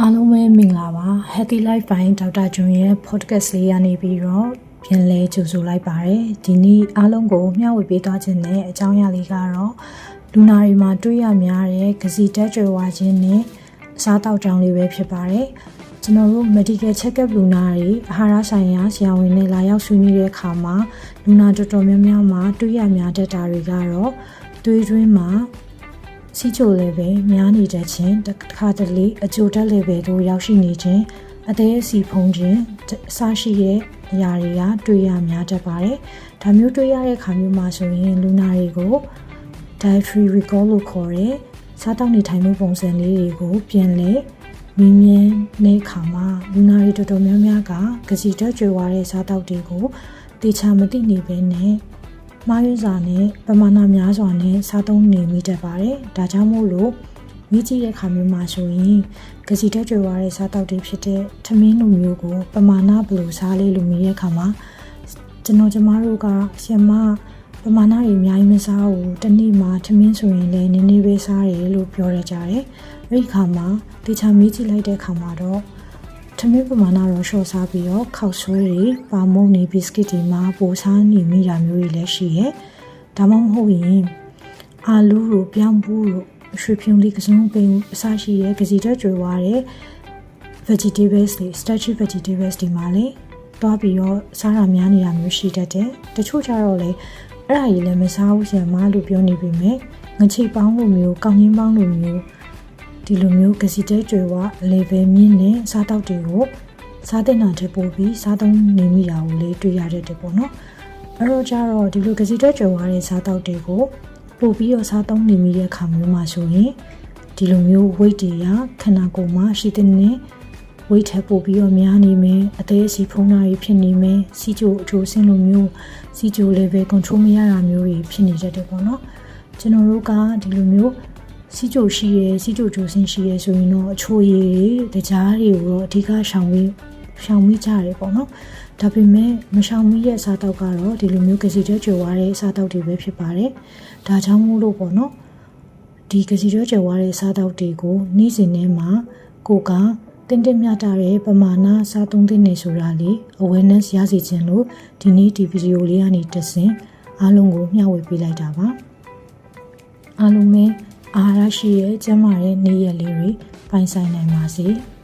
အားလုံးပဲမင်္ဂလာပါ Healthy Life ပိုင်းဒေါက်တာဂျွန်ရဲ့ podcast လေးရနေပြီးတော့ပြန်လဲကြိုဆိုလိုက်ပါတယ်ဒီနေ့အားလုံးကိုမျှဝေပေးသွားခြင်းနဲ့အကြောင်းအရာလေးကတော့လူနာတွေမှာတွေ့ရများတဲ့ကစီတက်ကြွယ်ဝခြင်းနဲ့အစားတောက်ကြောင်းလေးပဲဖြစ်ပါတယ်ကျွန်တော်တို့ medical check-up လူနာတွေအာဟာရဆိုင်ရာဆရာဝန်နဲ့လာရောက်ဆွေးနွေးတဲ့အခါမှာလူနာတော်တော်များများမှာတွေ့ရများတတ်တာတွေကတော့သွေးတွင်းမှာစီချိုလေပဲများနေတတ်ခြင်းတစ်ခါတလေအကျိုးတက်လေပဲတို့ရောက်ရှိနေခြင်းအသေးအစီဖုံးခြင်းအစရှိတဲ့အရာတွေကတွေ့ရများတတ်ပါတယ်။ဒါမျိုးတွေ့ရတဲ့အခါမျိုးမှာဆိုရင်လူနာတွေကို dietary recall လို့ခေါ်တဲ့စားတောက်နေထိုင်မှုပုံစံလေးတွေကိုပြန်လဲမြင်းမြန်းတဲ့အခါမှာလူနာတွေတော်တော်များများကကစီတက်ကြွယ်ဝတဲ့စားတောက်တွေကိုတေချာမသိနေပဲနဲ့မားရင်းစာနဲ့ပမာဏများစွာနဲ့စားသုံးနေမိတတ်ပါတယ်။ဒါကြောင့်မို့လို့မိကြည့်တဲ့ခါမျိုးမှာဆိုရင်ကစီတက်ကြွယ်ဝတဲ့စားတောက်တွေဖြစ်တဲ့ထမင်းလိုမျိုးကိုပမာဏဘယ်လိုစားလေးလိုမြည်တဲ့ခါမှာကျမတို့ကဆီမပမာဏတွေအများကြီးမစားဘူး။တစ်နေ့မှာထမင်းဆိုရင်လည်းနည်းနည်းပဲစားတယ်လို့ပြောရကြတယ်။အဲဒီခါမှာတေချာမိကြည့်လိုက်တဲ့ခါမှာတော့ထမင်းပမာဏတော့လျှော့စားပြီးတော့ခောက်ဆွဲတွေပါမုန်နေဘစ်ကစ်တွေမှာပိုစားနေမိတာမျိုးတွေလည်းရှိရဲ့ဒါမှမဟုတ်ရင်အာလူတို့ပြောင်းဘူးတို့ရွှေဖြူလေးကစုံပင်အစရှိရဲ့ကစီတက်ကြွယ်ဝတဲ့ vegetables တွေ starchy vegetables တွေမှာလည်းတွားပြီးတော့စားရများနေတာမျိုးရှိတတ်တယ်တချို့ကြတော့လေအဲ့ဒါကြီးလည်းမစားဘူးဆရာမလို့ပြောနေပြီမဲ့ငချိတ်ပေါင်းလိုမျိုးကောင်းရင်းပေါင်းလိုမျိုးဒီလိုမျိုးကစီတဲကြွယ်ဝ level မြင့်နဲ့စားတောက်တွေကိုစားတဲ့နာတဲ့ပို့ပြီးစားသုံးနေမိတာကိုလေတွေ့ရတတ်တယ်ပေါ့နော်အဲ့တော့ကြတော့ဒီလိုကစီတဲကြွယ်ဝတဲ့စားတောက်တွေကိုပို့ပြီးတော့စားသုံးနေမိတဲ့ခါမျိုးမှာဆိုရင်ဒီလိုမျိုး weight တွေကခန္ဓာကိုယ်မှာရှိတဲ့နဲ့ weight ထပ်ပို့ပြီးတော့များနေမယ်အသေးအစီဖုံးတာတွေဖြစ်နေမယ်စီချိုအချိုးဆင်းလိုမျိုးစီချို level control မရတာမျိုးတွေဖြစ်နေတတ်တယ်ပေါ့နော်ကျွန်တော်တို့ကဒီလိုမျိုးစီချိုရှိရဲစီချိုကျိုးစင်းရှိရဲဆိုရင်တော့အချိုရည်တွေတကြားတွေကိုတော့အဓိကရှောင်မိကြရတယ်ပေါ့နော်ဒါပေမဲ့မရှောင်မိရဲ့စားတောက်ကတော့ဒီလိုမျိုးကစီတဲကြွယ်ဝတဲ့စားတောက်တွေပဲဖြစ်ပါတယ်ဒါကြောင့်မို့လို့ပေါ့နော်ဒီကစီတဲကြွယ်ဝတဲ့စားတောက်တွေကိုနေ့စဉ်ထဲမှာကိုကတင်းမြတာတဲ့ပမာဏစားသုံးသင့်နေဆိုတာလေး awareness ရစေခြင်းလို့ဒီနေ့ဒီဗီဒီယိုလေးကနေတဆင့်အားလုံးကိုမျှဝေပေးလိုက်တာပါအားလုံးပဲအာဟာရရှိရဲ့ကျန်းမာတဲ့နေ့ရက်လေးတွေပိုင်ဆိုင်နိုင်ပါစေ။